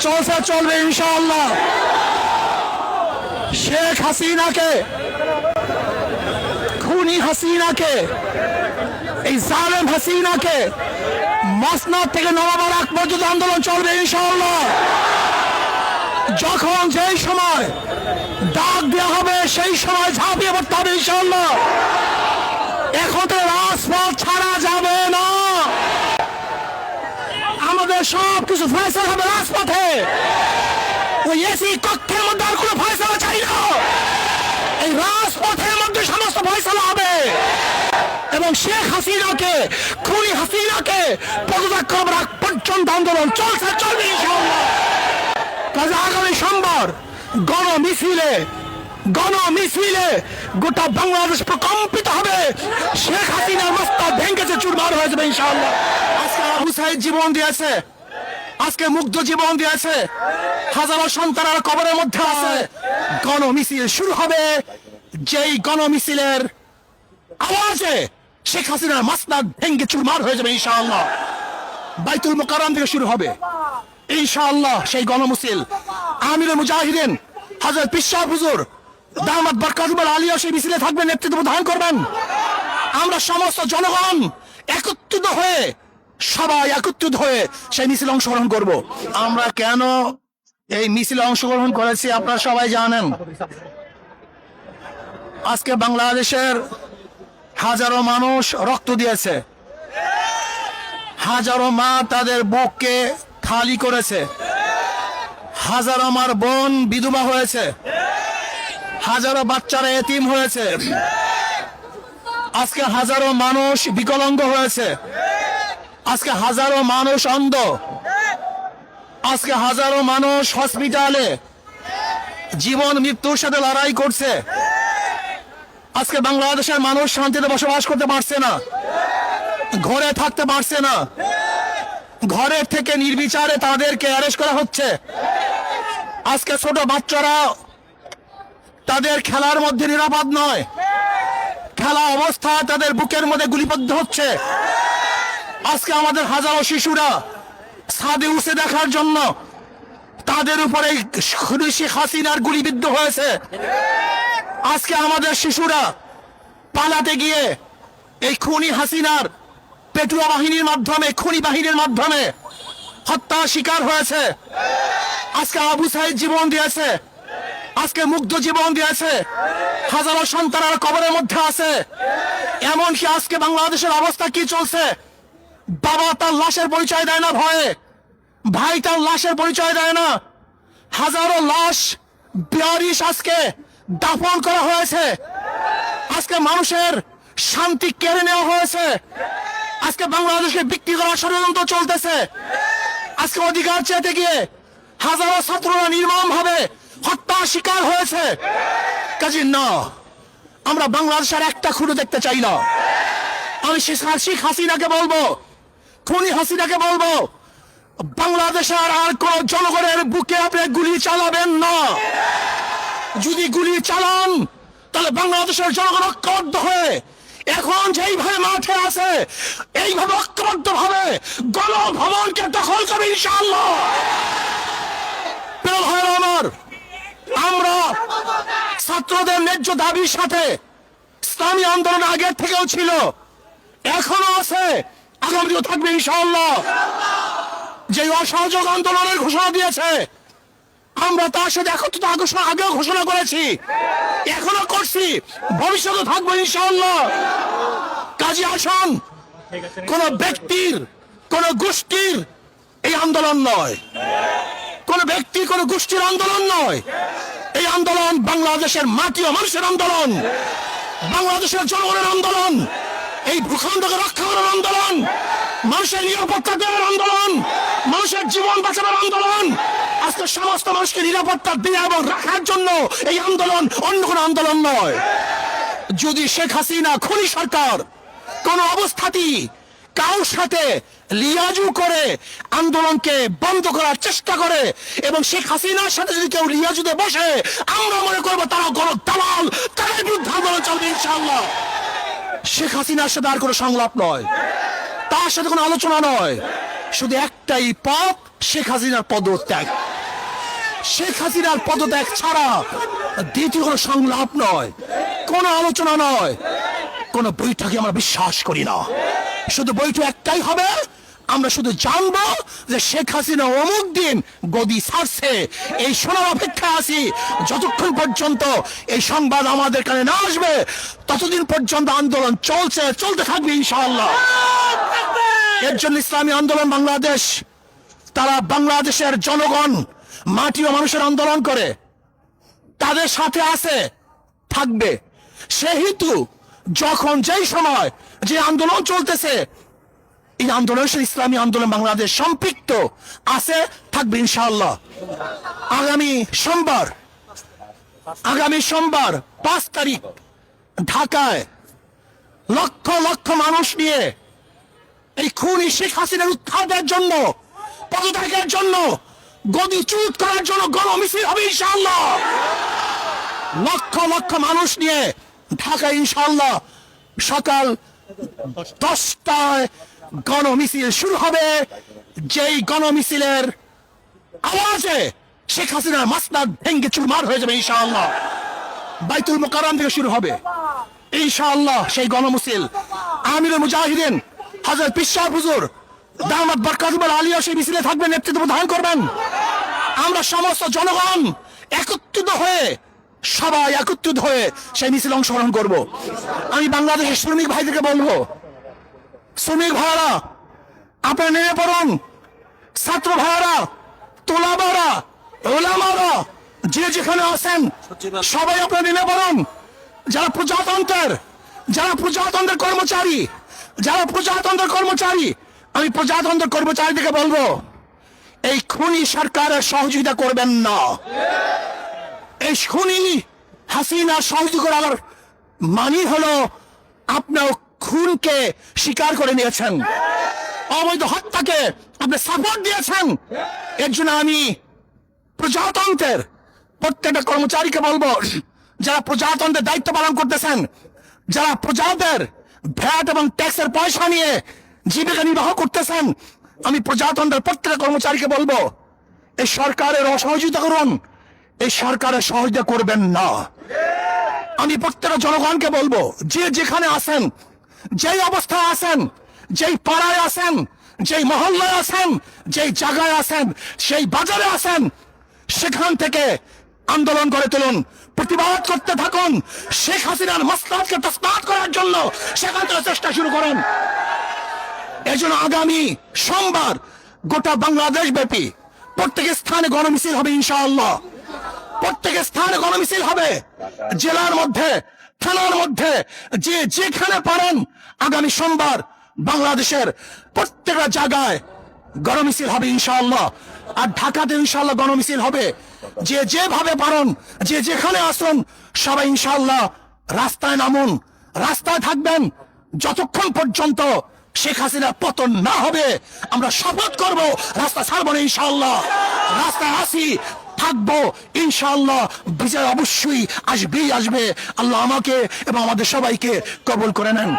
চলছে, চলবে ইনশাআল্লাহ। শেখ হাসিনাকে, খুনি হাসিনাকে, এই জালেম হাসিনাকে মসনদ থেকে নবাবারাক পর্যন্ত আন্দোলন চলবে ইনশাআল্লাহ। যখন যেই সময় ডাক দেওয়া হবে সেই সময় ঝাঁপিয়ে পড়তে হবে ইনশাআল্লাহ। এখন তো রাজপথ ছাড়া যাবে না। আমাদের সব কিছু ফয়সালা হবে রাজপথে। ওই এসি কক্ষের মধ্যে আর কোনো ফয়সালা চাই না। এই রাজপথের মধ্যে সমস্ত ফয়সালা হবে এবং শেখ হাসিনাকে, খুনি হাসিনাকে পদত্যাগ করার পর্যন্ত আন্দোলন চলছে, চলবে ইনশাআল্লাহ। কাজে আগামী সোমবার গণমিছিলে গোটা বাংলাদেশ প্রকম্পিত হবে। শেখ হাসিনার মস্তক ভেঙেছে, চুরমার হয়ে যাবে ইনশাআল্লাহ। আজকে আবু সাইদ জীবন দিয়েছে, আজকে মুগ্ধ জীবন দিয়েছে, হাজারো সন্তানরা কবরের মধ্যে আছে। গণমিছিল শুরু হবে, যেই গণমিছিলের আওয়াজে শেখ হাসিনার মস্তক ভেঙে চুরমার হয়ে যাবে ইনশাআল্লাহ। বাইতুল মুকাররম থেকে শুরু হবে ইনশাআল্লাহ সেই গণমিছিল। আমিরুল মুজাহিদিন হযরত পীর সাহেব হুজুর দামাত বরকাতুল আলিয়া সেই মিছিলে থাকবেন, নেতৃত্ব প্রদান করবেন। আমরা সমস্ত জনগণ একত্রিত হয়ে, সবাই একত্রিত হয়ে সেই মিছিলে অংশগ্রহণ করব। আমরা কেন এই মিছিলে অংশগ্রহণ করেছি আপনারা সবাই জানেন। আজকে বাংলাদেশের হাজারো মানুষ রক্ত দিয়েছে, হাজারো মা তাদের বুককে খালি করেছে, হাজারো মার বোন বিধবা হয়েছে, হাজারো বাচ্চারা এতিম হয়েছে, আজকে হাজারো মানুষ বিকলাঙ্গ হয়েছে, আজকে হাজারো মানুষ অন্ধ, আজকে হাজারো মানুষ হসপিটালে জীবন মৃত্যুর সাথে লড়াই করছে। আজকে বাংলাদেশের মানুষ শান্তিতে বসবাস করতে পারছে না, ঘরে থাকতে পারছে না, ঘরের থেকে নির্বিচারে তাদেরকে অ্যারেস্ট করা হচ্ছে। আজকে ছোট বাচ্চারা তাদের খেলার মধ্যে নিরাপদ নয়, খেলা অবস্থায় তাদের বুকের মধ্যে গুলিবদ্ধ হচ্ছে। আজকে আমাদের হাজারো শিশুরা ছাদে উঠে দেখার জন্য তাদের উপরে শেখ হাসিনার গুলিবিদ্ধ হয়েছে। আজকে আমাদের শিশুরা পালাতে গিয়ে এই খুনি হাসিনার পেটুয়া বাহিনীর মাধ্যমে, খুনি বাহিনীর মাধ্যমে হত্যার শিকার হয়েছে। আজকে আবু সাইদ জীবন দিয়েছে, আজকে মুগ্ধ জীবন দিয়েছে, হাজারো সন্তানরা কবরের মধ্যে আছে। এমনকি আজকে বাংলাদেশের অবস্থা কি চলছে, বাবা তার লাশের পরিচয় দেয় না ভয়ে, ভাই তার লাশের পরিচয় দেয় না। হাজারো লাশ বেয়ারিশ আজকে দাফন করা হয়েছে। আজকে মানুষের শান্তি কেড়ে নেওয়া হয়েছে। আজকে বাংলাদেশকে বিক্রি করার ষড়যন্ত্র চলতেছে। আজকে অধিকার চেতে গিয়ে হাজারো ছাত্ররা নির্মম ভাবে হত্যার শিকার হয়েছে। কাজে না, আমরা বাংলাদেশের একটা খুঁড়ো দেখতে চাই না। আমি শেখ হাসিনাকে বলবো, খুনি হাসিনাকে বলবো, বাংলাদেশের আর কোন জনগণের বুকে আপনি গুলি চালাবেন না। যদি গুলি চালান তাহলে বাংলাদেশের জনগণ ঐক্যবদ্ধ হয়ে এখন যেইভাবে মাঠে আছে এইভাবে ঐক্যবদ্ধ ভাবে গণভবনকে দখল করবে ইনশাআল্লাহ। প্রিয় ভাইরা আমার, আমরা ছাত্রদের ন্যায্য দাবির সাথে ইসলামী আন্দোলন আগের থেকেও ছিল, এখনো আছে, আগামীও থাকবে ইনশাআল্লাহ। যে অসহযোগ আন্দোলনের ঘোষণা দিয়েছে আমরা তার সাথে একত্রিত আগেও ঘোষণা করেছি, এখনো করছি, ভবিষ্যতে থাকবো ইনশাআল্লাহ। কাজী আসন কোন ব্যক্তির, কোন গোষ্ঠীর এই আন্দোলন নয়, কোন ব্যক্তি, কোন গোষ্ঠীর আন্দোলন নয়। এই আন্দোলন বাংলাদেশের মাটি ও মানুষের আন্দোলন, বাংলাদেশের জনগণের আন্দোলন, এই ভূখণ্ডকে রক্ষা করার আন্দোলন, মানুষের নিরাপত্তা দেওয়ার আন্দোলন, মানুষের জীবন বাঁচানোর আন্দোলন। আজকে সমস্ত মানুষকে নিরাপত্তা দেওয়া এবং রাখার জন্য এই আন্দোলন, অন্য কোনো আন্দোলন নয়। যদি শেখ হাসিনা খুনি সরকার কোন অবস্থাতেই কারোর সাথে লিয়াজু করে আন্দোলনকে বন্ধ করার চেষ্টা করে এবং শেখ হাসিনার সাথে যদি কেউ লিয়াজুতে বসে, আমরা মনে করবো তারা গণ দালাল, তাদের বিরুদ্ধে আন্দোলন চলবে ইনশাআল্লাহ। শেখ হাসিনার সাথে আর কোনো সংলাপ নয়, তার সাথে কোনো আলোচনা নয়, শুধু একটাই পথ, শেখ হাসিনার পদত্যাগ। শেখ হাসিনার পদত্যাগ ছাড়া দ্বিতীয় কোনো সংলাপ নয়, কোনো আলোচনা নয়, কোনো বৈঠকে আমরা বিশ্বাস করি না। শুধু বৈঠক একটাই হবে, আমরা শুধু জানবো যে শেখ হাসিনা অমুক দিন গদি ছাড়ছে, এই শোনার অপেক্ষা আছি। যতক্ষণ পর্যন্ত এই সংবাদ আমাদের কানে না আসবে ততদিন পর্যন্ত আন্দোলন চলতে থাকবে ইনশাআল্লাহ। এর জন্য ইসলামী আন্দোলন বাংলাদেশ, তারা বাংলাদেশের জনগণ, মাটি ও মানুষের আন্দোলন করে, তাদের সাথে আছে, থাকবে। সেহেতু যখন যেই সময় যে আন্দোলন চলতেছে, এই আন্দোলনের সাথে ইসলামী আন্দোলন বাংলাদেশ সম্পৃক্ত আছে, থাকবে ইনশাআল্লাহ। আগামী সোমবার 5 তারিখ ঢাকায় লক্ষ লক্ষ মানুষ নিয়ে এই খুনি শেখ হাসিনার উৎখাতের জন্য, পদত্যাগের জন্য, গদিচ্যুত করার জন্য গণমিছিল হবে ইনশাআল্লাহ। লক্ষ লক্ষ মানুষ নিয়ে ঢাকা ইনশাআল্লাহ সকাল 10টায় গণমিছিল শুরু হবে। যেই গণমিছিলের আওয়াজে শেখ হাসিনার মাসনাদ ভেঙ্গে চুরমার হয়ে যাবে ইনশাআল্লাহ। বাইতুল মোকাররম থেকে শুরু হবে ইনশাআল্লাহ সেই গণমিছিল। আমিরুল মুজাহিদিন হযরত পীর সাহেব হুজুর দামাত বরকাতুল আলিয়া সেই মিছিলে থাকবেন, নেতৃত্ব প্রদান করবেন। আমরা সমস্ত জনগণ সবাই একত্রিত হয়ে সেই মিছিলে অংশগ্রহণ করব। আমি বাংলাদেশের শ্রমিক ভাইদেরকে বলবো, শ্রমিক ভাইরা আপনারা নেমে পড়ুন, ছাত্র ভাইরা, তোলাবারা, ওলামারা, যে যেখানে আছেন সবাই আপনারা নেমে পড়ুন। যারা প্রজাতন্ত্রের কর্মচারী, আমি প্রজাতন্ত্রের কর্মচারীদেরকে বলবো, এই খুনি সরকারের সহযোগিতা করবেন না। এই খুনি হাসিনা সহযোগিতা করার মানে হলো আপনার খুনকে স্বীকার করে নিয়েছেন, অবৈধ হত্যাকে আপনি সাপোর্ট দিয়েছেন। এর জন্য আমি প্রজাতন্ত্রের প্রত্যেকটা কর্মচারীকে বলবো, যারা প্রজাতন্ত্রের দায়িত্ব পালন করতেছেন, যারা প্রজাদের ভ্যাট এবং ট্যাক্সের পয়সা নিয়ে জীবিকা নির্বাহ করতেছেন, আমি প্রজাতন্ত্রের প্রত্যেকটা কর্মচারীকে বলবো, এই সরকারের অসহযোগিতা করুন, এই সরকারের সহযোগিতা করবেন না। আমি প্রত্যেকটা জনগণকে বলবো, যে যেখানে আছেন, যেই অবস্থায় আছেন, যেই পাড়ায় আছেন, যেই মহল্লায় আছেন, যেই জায়গায় আছেন, সেই বাজারে আছেন, সেখান থেকে আন্দোলন গড়ে তুলুন, প্রতিবাদ করতে থাকুন। শেখ হাসিনার মাসনাদকে তসনাদ করার জন্য সেখান থেকে চেষ্টা শুরু করেন। এই জন্য আগামী সোমবার গোটা বাংলাদেশ ব্যাপী প্রত্যেক স্থানে গণমিছিল হবে ইনশাআল্লাহ। প্রত্যেক স্থানে গণমিছিল হবে, জেলার মধ্যে, থানার মধ্যে, যে যেখানে পারেন আগামী সোমবার বাংলাদেশের প্রত্যেকটা জায়গায় গণমিছিল হবে ইনশাআল্লাহ। আর ঢাকাতে ইনশাআল্লাহ গণমিছিল হবে। যে যেভাবে পারেন, যে যেখানে আসুন, সবাই ইনশাআল্লাহ রাস্তায় নামুন, রাস্তায় থাকবেন যতক্ষণ পর্যন্ত শেখ হাসিনা পতন না হবে। আমরা শপথ করব রাস্তা ছাড়বো না ইনশাআল্লাহ। রাস্তায় আসি, থাকবো ইনশাআল্লাহ। বিজয় অবশ্যই আসবে। আল্লাহ আমাকে এবং আমাদের সবাইকে কবুল করে নেন।